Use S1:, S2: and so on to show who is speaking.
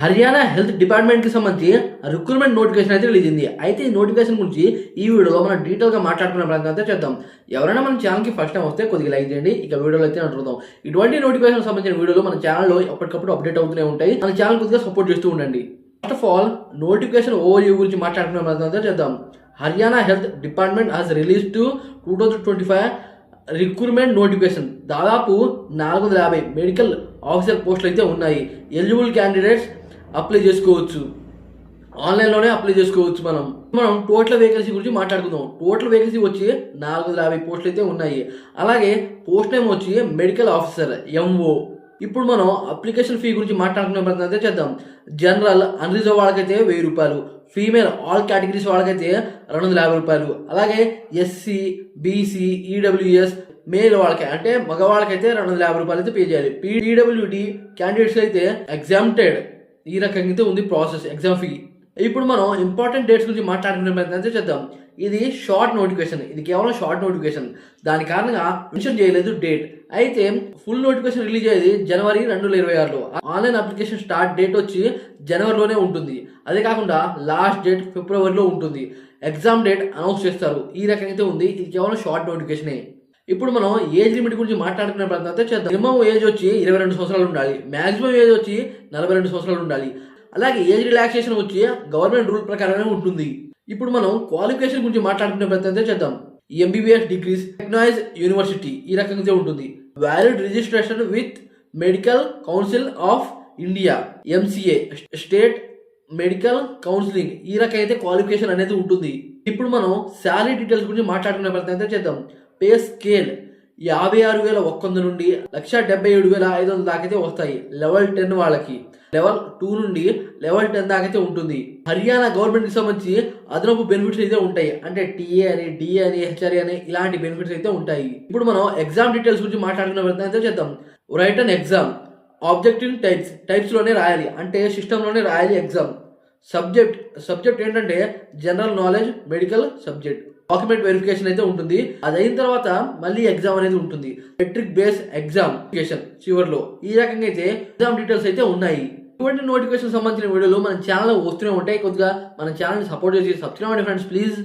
S1: Haryana health department కి సంబంధించి recruitment notification అయితే రిలీజ్ అయింది. అయితే ఈ నోటిఫికేషన్ గురించి ఈ వీడియోలో మనం డీటెయిల్ గా మాట్లాడుకునే ప్రయత్నం అయితే చేద్దాం. ఎవరైనా మన ఛానల్ కి ఫస్ట్ టైం వస్తే కొద్దిగా లైక్ చేయండి. ఇక వీడియోలో అయితే అంటున్నాం. ఇటువంటి నోటిఫికేషన్ సంబంధించిన వీడియోలు మన ఛానల్లో ఎప్పటికప్పుడు అప్డేట్ అవుతూనే ఉంటాయి. మన ఛానల్ కొద్దిగా సపోర్ట్ చేస్తూ ఉండండి. First of all notification overview గురించి మాట్లాడుకునే ప్రయత్నం అయితే చేద్దాం. Haryana health department has release to 2025 recruitment notification. దాదాపు 450 మెడికల్ ఆఫీసర్ పోస్టులు అయితే ఉన్నాయి. ఎలిజిబుల్ క్యాండిడేట్స్ అప్లై చేసుకోవచ్చు, ఆన్లైన్లోనే అప్లై చేసుకోవచ్చు. మనం టోటల్ వేకెన్సీ గురించి మాట్లాడుకుందాం. టోటల్ వేకెన్సీ వచ్చి 450 పోస్టులు అయితే ఉన్నాయి. అలాగే పోస్ట్ నేమ్ వచ్చి మెడికల్ ఆఫీసర్ ఎంఓ. ఇప్పుడు మనం అప్లికేషన్ ఫీ గురించి మాట్లాడుకునే ప్రయత్నం అయితే చేద్దాం. జనరల్ అన్రిజర్వ్ వాళ్ళకైతే 1000 రూపాయలు, ఫీమేల్ ఆల్ కేటగిరీస్ వాళ్ళకైతే 250 రూపాయలు, అలాగే ఎస్సీ బీసీ ఈడబ్ల్యూఎస్ మేల్ వాళ్ళకి అంటే మగవాళ్ళకైతే 250 రూపాయలు అయితే పే చేయాలి. పీడబ్ల్యూడి క్యాండిడేట్స్ అయితే ఎగ్జామ్టెడ్ ఈ రకంగా అయితే ఉంది ప్రాసెస్ ఎగ్జామ్ ఫీ. ఇప్పుడు మనం ఇంపార్టెంట్ డేట్స్ గురించి మాట్లాడుకునే ప్రయత్నం అయితే చేద్దాం. ఇది షార్ట్ నోటిఫికేషన్, ఇది కేవలం షార్ట్ నోటిఫికేషన్. దాని కారణంగా మెన్షన్ చేయలేదు డేట్. అయితే ఫుల్ నోటిఫికేషన్ రిలీజ్ అయ్యేది జనవరి 2026లో. ఆన్లైన్ అప్లికేషన్ స్టార్ట్ డేట్ వచ్చి జనవరిలోనే ఉంటుంది. అదే కాకుండా లాస్ట్ డేట్ ఫిబ్రవరిలో ఉంటుంది. ఎగ్జామ్ డేట్ అనౌన్స్ చేస్తారు. ఈ రకంగా అయితే ఉంది. ఇది కేవలం షార్ట్ నోటిఫికేషనే. ఇప్పుడు మనం ఏజ్ లిమిట్ గురించి మాట్లాడుకునే ప్రయత్నం అయితే చేద్దాం. మినిమం ఏజ్ వచ్చి 22 సంవత్సరాలు ఉండాలి. మాక్సిమం ఏజ్ వచ్చి 42 సంవత్సరాలు ఉండాలి. అలాగే ఏజ్ రిలాక్సేషన్ వచ్చి గవర్నమెంట్ రూల్ ప్రకారమే ఉంటుంది. ఇప్పుడు మనం క్వాలిఫికేషన్ గురించి మాట్లాడుకునే ప్రయత్నం అయితే చేద్దాం. ఎంబీబీఎస్ డిగ్రీస్ రికగ్నైజ్ యూనివర్సిటీ ఈ రకంగా ఉంటుంది. Valid registration with medical council of India MCA state medical counselling ఈ రకంగా అయితే క్వాలిఫికేషన్ అనేది ఉంటుంది. ఇప్పుడు మనం శాలరీ డీటెయిల్స్ గురించి మాట్లాడుకునే ప్రయత్నం అయితే చేద్దాం. పే స్కేల్ 56,100 నుండి 1,77,500 దాకైతే వస్తాయి లెవెల్ 10 వాళ్ళకి. లెవెల్ 2 నుండి లెవెల్ 10 దాకైతే ఉంటుంది. హర్యానా గవర్నమెంట్ కి సంబంధించి అదనపు బెనిఫిట్స్ అయితే ఉంటాయి. అంటే టీఏ అని, డిఏ అని, హెచ్ఆర్ఏ అని ఇలాంటి బెనిఫిట్స్ అయితే ఉంటాయి. ఇప్పుడు మనం ఎగ్జామ్ డీటెయిల్స్ గురించి మాట్లాడుకునే ప్రయత్నం అయితే చేద్దాం. రైటన్ ఎగ్జామ్ ఆబ్జెక్టివ్ టైప్స్ లోనే రాయాలి, అంటే సిస్టమ్ లోనే రాయాలి ఎగ్జామ్. సబ్జెక్ట్ ఏంటంటే general knowledge medical subject. Document verification అయితే ఉంటుంది. అది అయిన తర్వాత మళ్ళీ ఎగ్జామ్ అనేది ఉంటుంది. మెట్రిక్ బేస్ ఎగ్జామ్ చివరిలో ఈ రకంగా అయితే ఎగ్జామ్ డీటెయిల్స్ అయితే ఉన్నాయి. ఇటువంటి నోటిఫికేషన్ సంబంధించిన వీడియోలు మన ఛానల్ వస్తూనే ఉంటాయి. కొద్దిగా మన ఛానల్ సపోర్ట్ చేసి సబ్స్క్రైబ్ అవ్వండి ఫ్రెండ్స్ ప్లీజ్.